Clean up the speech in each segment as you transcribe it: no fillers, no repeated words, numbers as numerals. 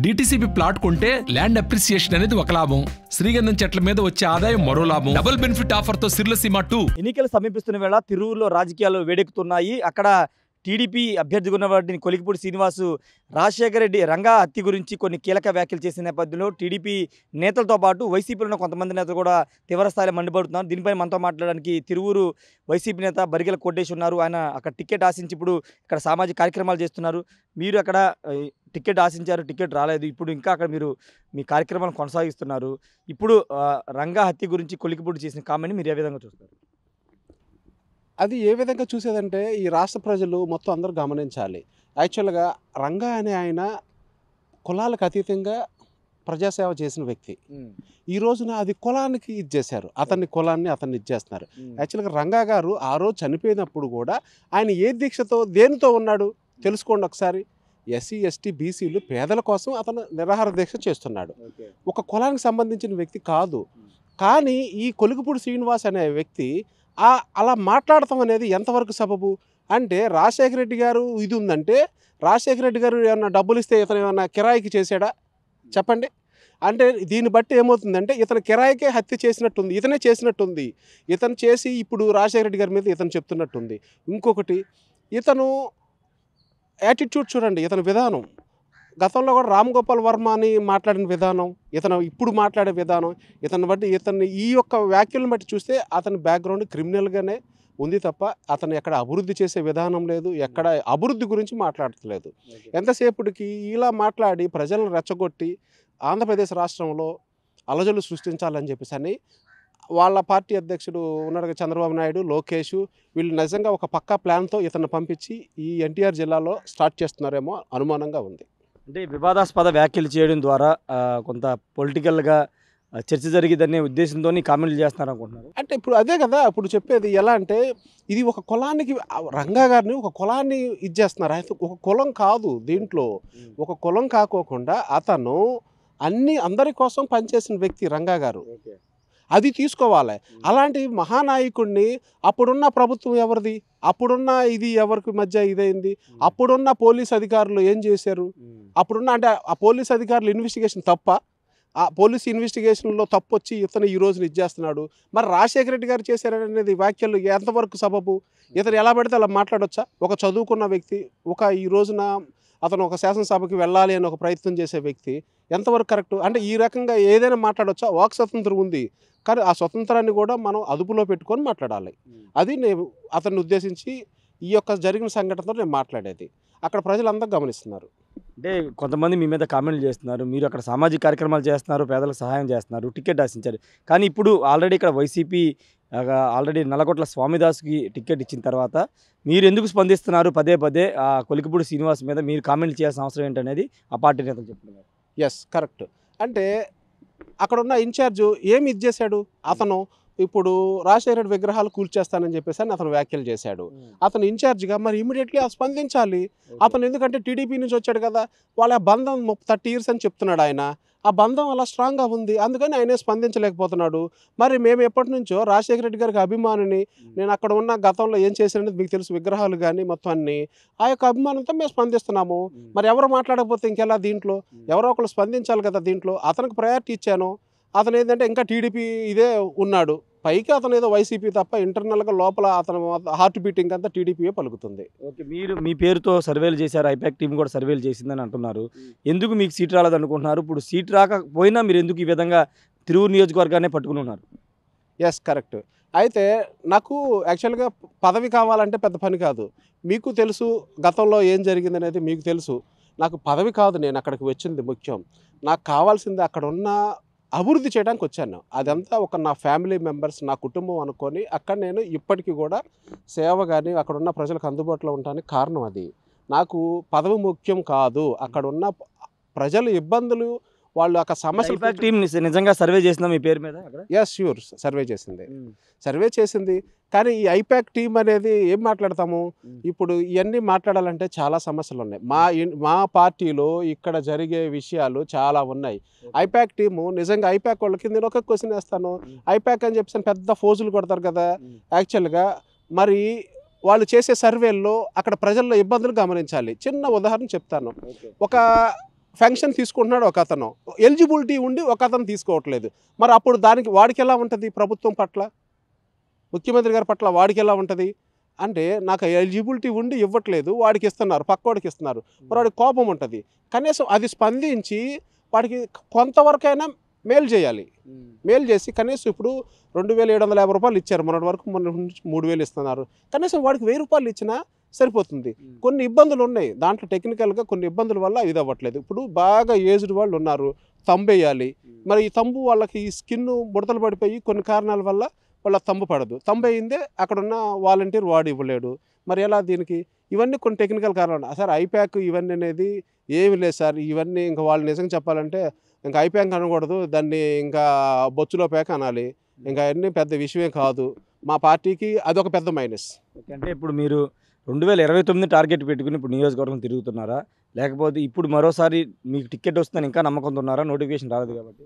DTCP plot కొంటే land appreciation అనేది ఒక లాభం, శ్రీగంధం చెట్ల మీద వచ్చే ఆదాయం మరో లాభం. డబుల్ బెనిఫిట్ ఆఫర్ తో సిర్లసీమ 2. ఎన్నికలు సమీపిస్తున్న వేళ తిరువురులో రాజకీయాలు వేడెక్కుతున్నాయి. అక్కడ టీడీపీ అభ్యర్థిగా ఉన్నవాటిని కొలికిపూడి శ్రీనివాసు రాజశేఖర రెడ్డి రంగా హత్య గురించి కొన్ని కీలక వ్యాఖ్యలు చేసిన నేపథ్యంలో టీడీపీ నేతలతో పాటు వైసీపీలో ఉన్న కొంతమంది నేతలు కూడా తీవ్రస్థాయిలో మండిపడుతున్నారు. దీనిపై మనతో మాట్లాడడానికి తిరువురు వైసీపీ నేత బరిగెల కోటేష్ ఉన్నారు. ఆయన అక్కడ టికెట్ ఆశించి ఇప్పుడు ఇక్కడ సామాజిక కార్యక్రమాలు చేస్తున్నారు. మీరు అక్కడ టికెట్ ఆశించారు, టికెట్ రాలేదు, ఇప్పుడు ఇంకా అక్కడ మీరు మీ కార్యక్రమాలను కొనసాగిస్తున్నారు. ఇప్పుడు రంగా హత్య గురించి కొలికిపూడి చేసిన కామెంట్ని మీరు ఏ విధంగా చూస్తారు? అది ఏ విధంగా చూసేదంటే ఈ రాష్ట్ర ప్రజలు మొత్తం అందరూ గమనించాలి. యాక్చువల్గా రంగా అనే ఆయన కులాలకు అతీతంగా ప్రజాసేవ చేసిన వ్యక్తి. ఈ రోజున అది కులానికి ఇచ్చేశారు, అతన్ని కులాన్ని అతన్ని ఇచ్చేస్తున్నారు. యాక్చువల్గా రంగా గారు ఆ రోజు చనిపోయినప్పుడు కూడా ఆయన ఏ దీక్షతో దేనితో ఉన్నాడు తెలుసుకోండి ఒకసారి. ఎస్సీ ఎస్టీ బీసీలు పేదల కోసం అతను నిరాహార దీక్ష చేస్తున్నాడు. ఒక కులానికి సంబంధించిన వ్యక్తి కాదు. కానీ ఈ కొలికిపూడి శ్రీనివాస్ అనే వ్యక్తి అలా మాట్లాడటం అనేది ఎంతవరకు సబబు అంటే, రాజశేఖర రెడ్డి గారు ఇది ఉందంటే రాజశేఖర రెడ్డి గారు ఏమన్నా డబ్బులు ఇస్తే ఇతను ఏమన్నా కిరాయికి చేశాడా చెప్పండి. అంటే దీన్ని బట్టి ఏమవుతుందంటే ఇతను కిరాయికే హత్య చేసినట్టుంది, ఇతనే చేసినట్టుంది. ఇతను చేసి ఇప్పుడు రాజశేఖర రెడ్డి గారి మీద ఇతను చెప్తున్నట్టుంది. ఇంకొకటి ఇతను యాటిట్యూడ్ చూడండి, ఇతని విధానం. గతంలో కూడా రామ్ గోపాల్ వర్మ అని మాట్లాడిన విధానం, ఇతను ఇప్పుడు మాట్లాడే విధానం, ఇతన్ని బట్టి ఇతన్ని ఈ యొక్క వ్యాఖ్యలను బట్టి చూస్తే అతని బ్యాక్గ్రౌండ్ క్రిమినల్గానే ఉంది తప్ప అతను ఎక్కడ అభివృద్ధి చేసే విధానం లేదు, ఎక్కడ అభివృద్ధి గురించి మాట్లాడట్లేదు. ఎంతసేపటికి ఇలా మాట్లాడి ప్రజలను రెచ్చగొట్టి ఆంధ్రప్రదేశ్ రాష్ట్రంలో అలజడులు సృష్టించాలని చెప్పేసి అని వాళ్ళ పార్టీ అధ్యక్షుడు ఉన్నాడు చంద్రబాబు నాయుడు, లోకేష్, వీళ్ళు నిజంగా ఒక పక్కా ప్లాన్తో ఇతను పంపించి ఈ ఎన్టీఆర్ జిల్లాలో స్టార్ట్ చేస్తున్నారేమో అనుమానంగా ఉంది. అంటే వివాదాస్పద వ్యాఖ్యలు చేయడం ద్వారా కొంత పొలిటికల్గా చర్చ జరిగిద్దనే ఉద్దేశంతో కామెంట్లు చేస్తున్నారు అనుకుంటున్నారు. అంటే ఇప్పుడు అదే కదా ఇప్పుడు చెప్పేది. ఎలా అంటే ఇది ఒక కులానికి రంగా గారిని ఒక కులాన్ని ఇచ్చేస్తున్నారు. అయితే ఒక కులం కాదు దీంట్లో, ఒక కులం కాకోకుండా అతను అందరి కోసం పనిచేసిన వ్యక్తి రంగా గారు. అది తీసుకోవాలి. అలాంటి మహానాయకుడిని అప్పుడున్న ప్రభుత్వం ఎవరిది, అప్పుడున్న ఇది ఎవరికి మధ్య ఇదైంది, అప్పుడున్న పోలీస్ అధికారులు ఏం చేశారు, అప్పుడున్న అంటే ఆ పోలీస్ అధికారులు ఇన్వెస్టిగేషన్ తప్ప, ఆ పోలీస్ ఇన్వెస్టిగేషన్లో తప్పు వచ్చి ఇతను ఈ రోజున ఇచ్చేస్తున్నాడు. మరి రాజశేఖర రెడ్డి గారు చేశారనేది వ్యాఖ్యలు ఎంతవరకు సబబు? ఇతను ఎలా పడితే అలా మాట్లాడొచ్చా? ఒక చదువుకున్న వ్యక్తి, ఈ రోజున అతను ఒక శాసనసభకి వెళ్ళాలి అని ఒక ప్రయత్నం చేసే వ్యక్తి ఎంతవరకు కరెక్టు? అంటే ఈ రకంగా ఏదైనా మాట్లాడొచ్చా? వాక్ స్వతంత్రం ఉంది, కానీ ఆ స్వతంత్రాన్ని కూడా మనం అదుపులో పెట్టుకొని మాట్లాడాలి. అది నేను అతన్ని ఉద్దేశించి ఈ యొక్క జరిగిన సంఘటనతో నేను మాట్లాడేది. అక్కడ ప్రజలందరూ గమనిస్తున్నారు. అంటే కొంతమంది మీ మీద కామెంట్లు చేస్తున్నారు, మీరు అక్కడ సామాజిక కార్యక్రమాలు చేస్తున్నారు, పేదలకు సహాయం చేస్తున్నారు, టికెట్ ఆశించారు. కానీ ఇప్పుడు ఆల్రెడీ ఇక్కడ వైసీపీ ఆల్రెడీ నల్లగొట్ల స్వామిదాస్కి టికెట్ ఇచ్చిన తర్వాత మీరు ఎందుకు స్పందిస్తున్నారు పదే పదే కొలికిపూడి శ్రీనివాస్ మీద? మీరు కామెంట్లు చేయాల్సిన అవసరం ఏంటనేది ఆ పార్టీ నేతలు చెప్తున్నారు. Yes, correct. అంటే అక్కడున్న ఇన్ఛార్జు ఏమి ఇచ్చేశాడు? అతను ఇప్పుడు రాజశేఖర రెడ్డి విగ్రహాలు కూల్చేస్తానని చెప్పేసి అని అతను వ్యాఖ్యలు చేశాడు. అతను ఇన్ఛార్జిగా మరి ఇమీడియట్లీ స్పందించాలి. అతను ఎందుకంటే టీడీపీ నుంచి వచ్చాడు కదా, వాళ్ళ బంధం 30 years అని చెప్తున్నాడు ఆయన. ఆ బంధం అలా స్ట్రాంగ్గా ఉంది, అందుకని ఆయనే స్పందించలేకపోతున్నాడు. మరి మేము ఎప్పటి నుంచో రాజశేఖర రెడ్డి గారికి అభిమానిని, నేను అక్కడ ఉన్న గతంలో ఏం చేశాననేది మీకు తెలుసు, విగ్రహాలు కానీ మొత్తం అన్ని, ఆ యొక్క అభిమానంతో మేము స్పందిస్తున్నాము. మరి ఎవరు మాట్లాడకపోతే ఇంకెలా? దీంట్లో ఎవరో ఒకరు స్పందించాలి కదా. దీంట్లో అతనికి ప్రయారిటీ ఇచ్చాను. అతను ఏంటంటే ఇంకా టీడీపీ ఇదే ఉన్నాడు, పైకి అతను ఏదో వైసీపీ తప్ప ఇంటర్నల్గా లోపల అతను హార్ట్ బీటింగ్ అంతా టీడీపీయే పలుకుతుంది. ఓకే, మీరు మీ పేరుతో సర్వేలు చేశారు, ఐపాక్ టీం కూడా సర్వేలు చేసిందని అంటున్నారు. ఎందుకు మీకు సీట్ రాలేదు అనుకుంటున్నారు? ఇప్పుడు సీట్ రాకపోయినా మీరు ఎందుకు ఈ విధంగా తిరువురు నియోజకవర్గాన్ని పట్టుకుని ఉన్నారు? Yes, correct. అయితే నాకు యాక్చువల్గా పదవి కావాలంటే పెద్ద పని కాదు. మీకు తెలుసు గతంలో ఏం జరిగిందనేది మీకు తెలుసు. నాకు పదవి కాదు నేను అక్కడికి వచ్చింది ముఖ్యం. నాకు కావాల్సింది అక్కడ ఉన్న అభివృద్ధి చేయడానికి వచ్చాను. అదంతా నా ఫ్యామిలీ మెంబర్స్, నా కుటుంబం అనుకొని అక్కడ నేను ఇప్పటికీ కూడా సేవ కానీ అక్కడ ఉన్న ప్రజలకు అందుబాటులో ఉండడానికి కారణం అది. నాకు పదవి ముఖ్యం కాదు, అక్కడ ఉన్న ప్రజల ఇబ్బందులు, వాళ్ళు అక్కడ సమస్యలు. టీం నిజంగా సర్వే చేసిందా మీ పేరు మీద? ఎస్, ష్యూర్, సర్వే చేసింది. కానీ ఈ ఐపాక్ టీం అనేది ఏం మాట్లాడతాము ఇప్పుడు? ఇవన్నీ మాట్లాడాలంటే చాలా సమస్యలు ఉన్నాయి. మా పార్టీలో ఇక్కడ జరిగే విషయాలు చాలా ఉన్నాయి. ఐపాక్ టీము నిజంగా ఐపాక్ వాళ్ళకి నేను ఒక క్వశ్చన్ వేస్తాను. ఐపాక్ అని చెప్పేసి పెద్ద ఫోజులు కొడతారు కదా. యాక్చువల్గా మరి వాళ్ళు చేసే సర్వేల్లో అక్కడ ప్రజల్లో ఇబ్బందులు గమనించాలి. చిన్న ఉదాహరణ చెప్తాను. ఒక ఫంక్షన్ తీసుకుంటున్నాడు ఒక అతను, ఎలిజిబిలిటీ ఉండి ఒక అతను తీసుకోవట్లేదు. మరి అప్పుడు వాడికి ఎలా ఉంటుంది? ప్రభుత్వం పట్ల, ముఖ్యమంత్రి గారి పట్ల వాడికి ఎలా ఉంటుంది అంటే, నాకు ఎలిజిబిలిటీ ఉండి ఇవ్వట్లేదు, వాడికి ఇస్తున్నారు, పక్కోడికి ఇస్తున్నారు, మరి వాడికి కోపం ఉంటుంది. కనీసం అది స్పందించి వాడికి కొంతవరకైనా మేలు చేయాలి. మేలు చేసి కనీసం ఇప్పుడు 2750 రూపాయలు ఇచ్చారు, మొన్నటి వరకు, మొన్న 3000 ఇస్తున్నారు. కనీసం వాడికి 1000 రూపాయలు ఇచ్చినా సరిపోతుంది. కొన్ని ఇబ్బందులు ఉన్నాయి దాంట్లో, టెక్నికల్గా కొన్ని ఇబ్బందుల వల్ల ఇది అవ్వట్లేదు. ఇప్పుడు బాగా ఏజ్డ్ వాళ్ళు ఉన్నారు, తంబేయాలి. మరి ఈ తంబు వాళ్ళకి ఈ స్కిన్ ముడతలు పడిపోయి కొన్ని కారణాల వల్ల వాళ్ళ తంబు పడదు. తంబు అయిందే అక్కడున్న వాలంటీర్ వాడు ఇవ్వలేడు. మరి ఎలా దీనికి? ఇవన్నీ కొన్ని టెక్నికల్ కారణాలు. సార్ ఐప్యాక్ ఇవన్నీ అనేది ఏమి లేదు సార్. ఇవన్నీ ఇంకా వాళ్ళు నిజంగా చెప్పాలంటే ఇంకా ఐప్యాక్ అనకూడదు, దాన్ని ఇంకా బొచ్చులో ప్యాక్ అనాలి. ఇంకా అన్నీ పెద్ద విషయమే కాదు. మా పార్టీకి అదొక పెద్ద మైనస్. అంటే ఇప్పుడు మీరు 2029 టార్గెట్ పెట్టుకుని ఇప్పుడు నియోజకవర్గం తిరుగుతున్నారా, లేకపోతే ఇప్పుడు మరోసారి మీకు టికెట్ వస్తుందని ఇంకా నమ్మకంతో ఉన్నారా? నోటిఫికేషన్ రాలేదు కాబట్టి.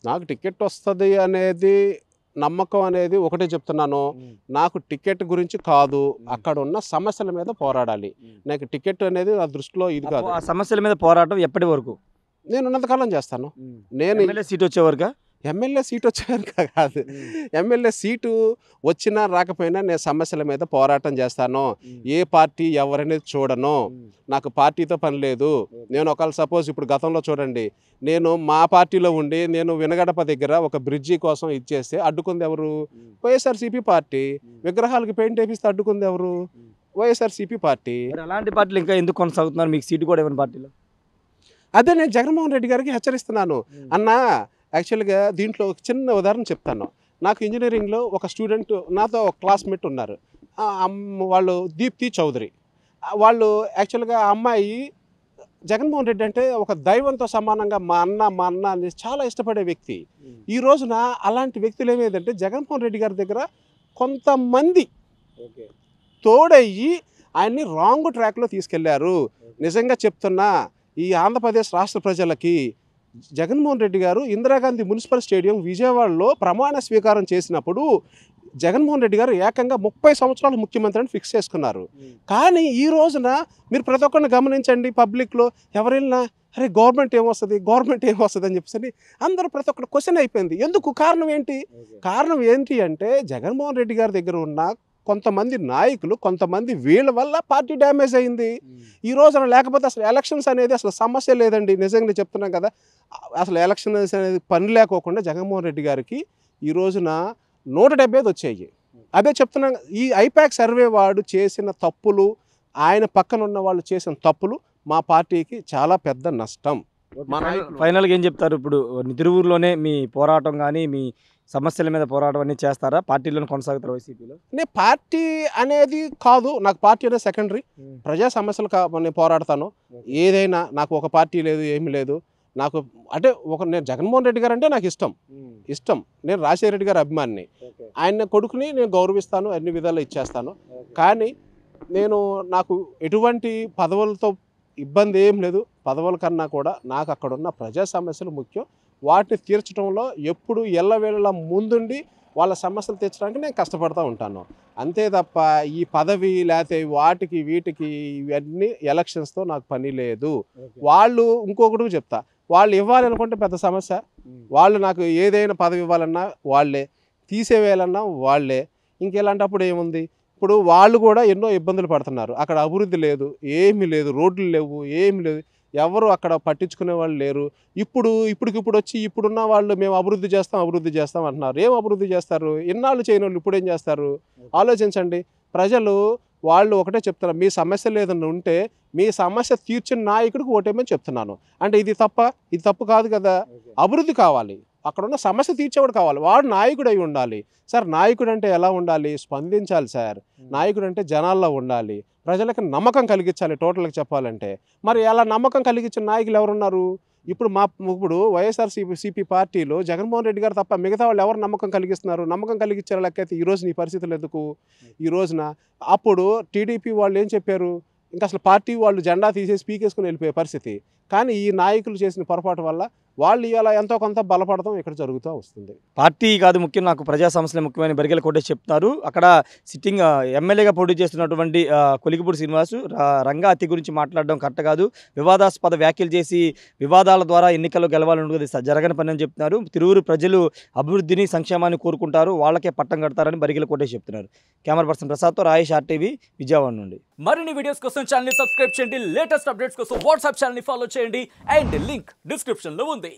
నాకు టికెట్ వస్తుంది అనేది నమ్మకం అనేది ఒకటే చెప్తున్నాను. నాకు టికెట్ గురించి కాదు, అక్కడ ఉన్న సమస్యల మీద పోరాడాలి. నాకు టికెట్ అనేది నా దృష్టిలో ఇది కాదు. ఆ సమస్యల మీద పోరాటం ఎప్పటి వరకు? నేను ఉన్నంతకాలం చేస్తాను. నేను ఎమ్మెల్యే సీట్ వచ్చే వరకు? ఎమ్మెల్యే సీట్ వచ్చేవారు కాదు, ఎమ్మెల్యే సీటు వచ్చినా రాకపోయినా నేను సమస్యల మీద పోరాటం చేస్తాను. ఏ పార్టీ ఎవరనేది చూడను, నాకు పార్టీతో పని లేదు. నేను ఒకవేళ సపోజ్ ఇప్పుడు గతంలో చూడండి, నేను మా పార్టీలో ఉండి నేను వినగడప దగ్గర ఒక బ్రిడ్జి కోసం ఇచ్చేస్తే అడ్డుకుంది ఎవరు? వైఎస్ఆర్సీపీ పార్టీ. విగ్రహాలకు పెయింట్ వేపిస్తే అడ్డుకుంది ఎవరు? వైఎస్ఆర్సీపీ పార్టీ. అలాంటి పార్టీలు ఇంకా ఎందుకు కొనసాగుతున్నారు? మీకు సీటు కూడా ఇవ్వని పార్టీలో. అదే నేను జగన్మోహన్ రెడ్డి గారికి హెచ్చరిస్తున్నాను. అన్నా యాక్చువల్గా దీంట్లో ఒక చిన్న ఉదాహరణ చెప్తాను. నాకు ఇంజనీరింగ్లో ఒక స్టూడెంట్, నాతో ఒక క్లాస్మేట్ ఉన్నారు, వాళ్ళు దీప్తి చౌదరి. వాళ్ళు యాక్చువల్గా ఆ అమ్మాయి జగన్మోహన్ రెడ్డి అంటే ఒక దైవంతో సమానంగా మా అన్న అని చాలా ఇష్టపడే వ్యక్తి. ఈ రోజున అలాంటి వ్యక్తులు ఏమేదంటే జగన్మోహన్ రెడ్డి గారి దగ్గర కొంతమంది తోడయ్యి ఆయన్ని రాంగ్ ట్రాక్లో తీసుకెళ్లారు. నిజంగా చెప్తున్నా, ఈ ఆంధ్రప్రదేశ్ రాష్ట్ర ప్రజలకి జగన్మోహన్ రెడ్డి గారు ఇందిరాగాంధీ మున్సిపల్ స్టేడియం విజయవాడలో ప్రమాణ స్వీకారం చేసినప్పుడు జగన్మోహన్ రెడ్డి గారు ఏకంగా 30 సంవత్సరాలు ముఖ్యమంత్రి అని ఫిక్స్ చేసుకున్నారు. కానీ ఈ రోజున మీరు ప్రతి ఒక్కరిని గమనించండి, పబ్లిక్లో ఎవరైనా అరే గవర్నమెంట్ ఏమొస్తుంది అని చెప్పేసి అందరూ ప్రతి ఒక్కరు క్వశ్చన్ అయిపోయింది. ఎందుకు? కారణం ఏంటి అంటే జగన్మోహన్ రెడ్డి గారి దగ్గర ఉన్న కొంతమంది నాయకులు, కొంతమంది వీళ్ళ వల్ల పార్టీ డ్యామేజ్ అయింది. ఈ రోజున లేకపోతే అసలు ఎలక్షన్స్ అనేది అసలు సమస్య లేదండి. నిజంగా చెప్తున్నాం కదా, అసలు ఎలక్షన్స్ అనేది పని లేకోకుండా జగన్మోహన్ రెడ్డి గారికి ఈ రోజున 175 వచ్చాయి. అదే చెప్తున్నాం, ఈ ఐప్యాక్ సర్వే వాడు చేసిన తప్పులు, ఆయన పక్కన ఉన్న వాళ్ళు చేసిన తప్పులు మా పార్టీకి చాలా పెద్ద నష్టం. ఫైనల్గా ఏం చెప్తారు? ఇప్పుడు తిరువూరులోనే మీ పోరాటం కానీ మీ సమస్యల మీద పోరాటం అన్ని చేస్తారా? పార్టీలను కొనసాగుతారు వైసీపీలో? నేను పార్టీ అనేది కాదు, నాకు పార్టీ అనేది సెకండరీ. ప్రజా సమస్యలు నేను పోరాడతాను. ఏదైనా నాకు ఒక పార్టీ లేదు, ఏమి లేదు. నాకు అంటే నేను జగన్మోహన్ రెడ్డి గారు అంటే నాకు ఇష్టం. నేను రాజశేఖర రెడ్డి గారి అభిమానిని. ఆయన కొడుకుని నేను గౌరవిస్తాను, అన్ని విధాలు ఇచ్చేస్తాను. కానీ నాకు ఎటువంటి పదవులతో ఇబ్బంది ఏం లేదు. పదవుల కన్నా కూడా నాకు అక్కడున్న ప్రజా సమస్యలు ముఖ్యం. వాటిని తీర్చడంలో ఎప్పుడు ఎల్లవేళలా ముందుండి వాళ్ళ సమస్యలు తీర్చడానికి నేను కష్టపడుతూ ఉంటాను. అంతే తప్ప ఈ పదవి లేకపోతే వాటికి వీటికి ఇవన్నీ ఎలక్షన్స్తో నాకు పని లేదు. వాళ్ళు ఇంకొకటి చెప్తా, వాళ్ళు ఇవ్వాలనుకుంటే పెద్ద సమస్య. వాళ్ళు నాకు ఏదైనా పదవి ఇవ్వాలన్నా వాళ్ళే, తీసేవేయాలన్నా వాళ్ళే. ఇంకెలాంటప్పుడు ఏముంది? ఇప్పుడు వాళ్ళు కూడా ఎన్నో ఇబ్బందులు పడుతున్నారు. అక్కడ అభివృద్ధి లేదు, ఏమీ లేదు, రోడ్లు లేవు, ఏమి లేదు, ఎవరు అక్కడ పట్టించుకునే వాళ్ళు లేరు. ఇప్పటికిప్పుడు వచ్చి ఇప్పుడున్న వాళ్ళు మేము అభివృద్ధి చేస్తాం అంటున్నారు. ఏం అభివృద్ధి చేస్తారు? ఇన్నాళ్ళు చేయని వాళ్ళు ఇప్పుడు ఏం చేస్తారు? ఆలోచించండి. ప్రజలు వాళ్ళు ఒకటే చెప్తున్నారు, మీ సమస్యలు ఏదన్నా ఉంటే మీ సమస్య తీర్చిన నాయకుడికి ఓటేమని చెప్తున్నాను. అంటే ఇది తప్పు కాదు కదా. అభివృద్ధి కావాలి, అక్కడున్న సమస్య తీర్చేవాడు కావాలి, వాడు నాయకుడు అయి ఉండాలి. సార్ నాయకుడు అంటే ఎలా ఉండాలి? స్పందించాలి సార్. నాయకుడు అంటే జనాల్లో ఉండాలి, ప్రజలకు నమ్మకం కలిగించాలి. టోటల్గా చెప్పాలంటే మరి అలా నమ్మకం కలిగించిన నాయకులు ఎవరున్నారు? ఇప్పుడు వైఎస్ఆర్సీపీ పార్టీలో జగన్మోహన్ రెడ్డి గారు తప్ప మిగతా వాళ్ళు ఎవరు నమ్మకం కలిగిస్తున్నారు? నమ్మకం కలిగించే లెక్కైతే ఈ రోజున ఈ పరిస్థితులు ఎందుకు? ఈ రోజున అప్పుడు టీడీపీ వాళ్ళు ఏం చెప్పారు? ఇంకా అసలు పార్టీ వాళ్ళు జెండా తీసేసి పీకేసుకుని వెళ్ళిపోయే పరిస్థితి. కానీ ఈ నాయకులు చేసిన పొరపాటు వల్ల వాళ్ళు ఇవాళ ఎంతో కొంత బలపడడం ఇక్కడ జరుగుతూ వస్తుంది. పార్టీ కాదు ముఖ్యం, నాకు ప్రజా సమస్యలే ముఖ్యమైన బరిగెల కోటేష్ చెప్తున్నారు. అక్కడ సిట్టింగ్ ఎమ్మెల్యేగా పోటీ చేస్తున్నటువంటి కొలికిపూడి శ్రీనివాసు రంగా హత్య గురించి మాట్లాడడం కరెక్ట్ కాదు, వివాదాస్పద వ్యాఖ్యలు చేసి వివాదాల ద్వారా ఎన్నికల్లో గెలవాలనుకున్నది జరగని పని అని చెప్తున్నారు. తిరువురు ప్రజలు అభివృద్ధిని సంక్షేమాన్ని కోరుకుంటారు, వాళ్ళకే పట్టం కడతారని బరిగెల కోటేష్ చెప్తున్నారు. Camera person ప్రసాద్తో Rayesh RTV Vijayawada నుండి. మరిన్ని వీడియోస్ కోసం ఛానల్ ని సబ్స్క్రైబ్ చేయండి, లేటెస్ట్ అప్డేట్స్ కోసం వాట్సాప్ ఛానల్ ని ఫాలో చేయండి అండ్ లింక్ డిస్క్రిప్షన్ లో ఉంది.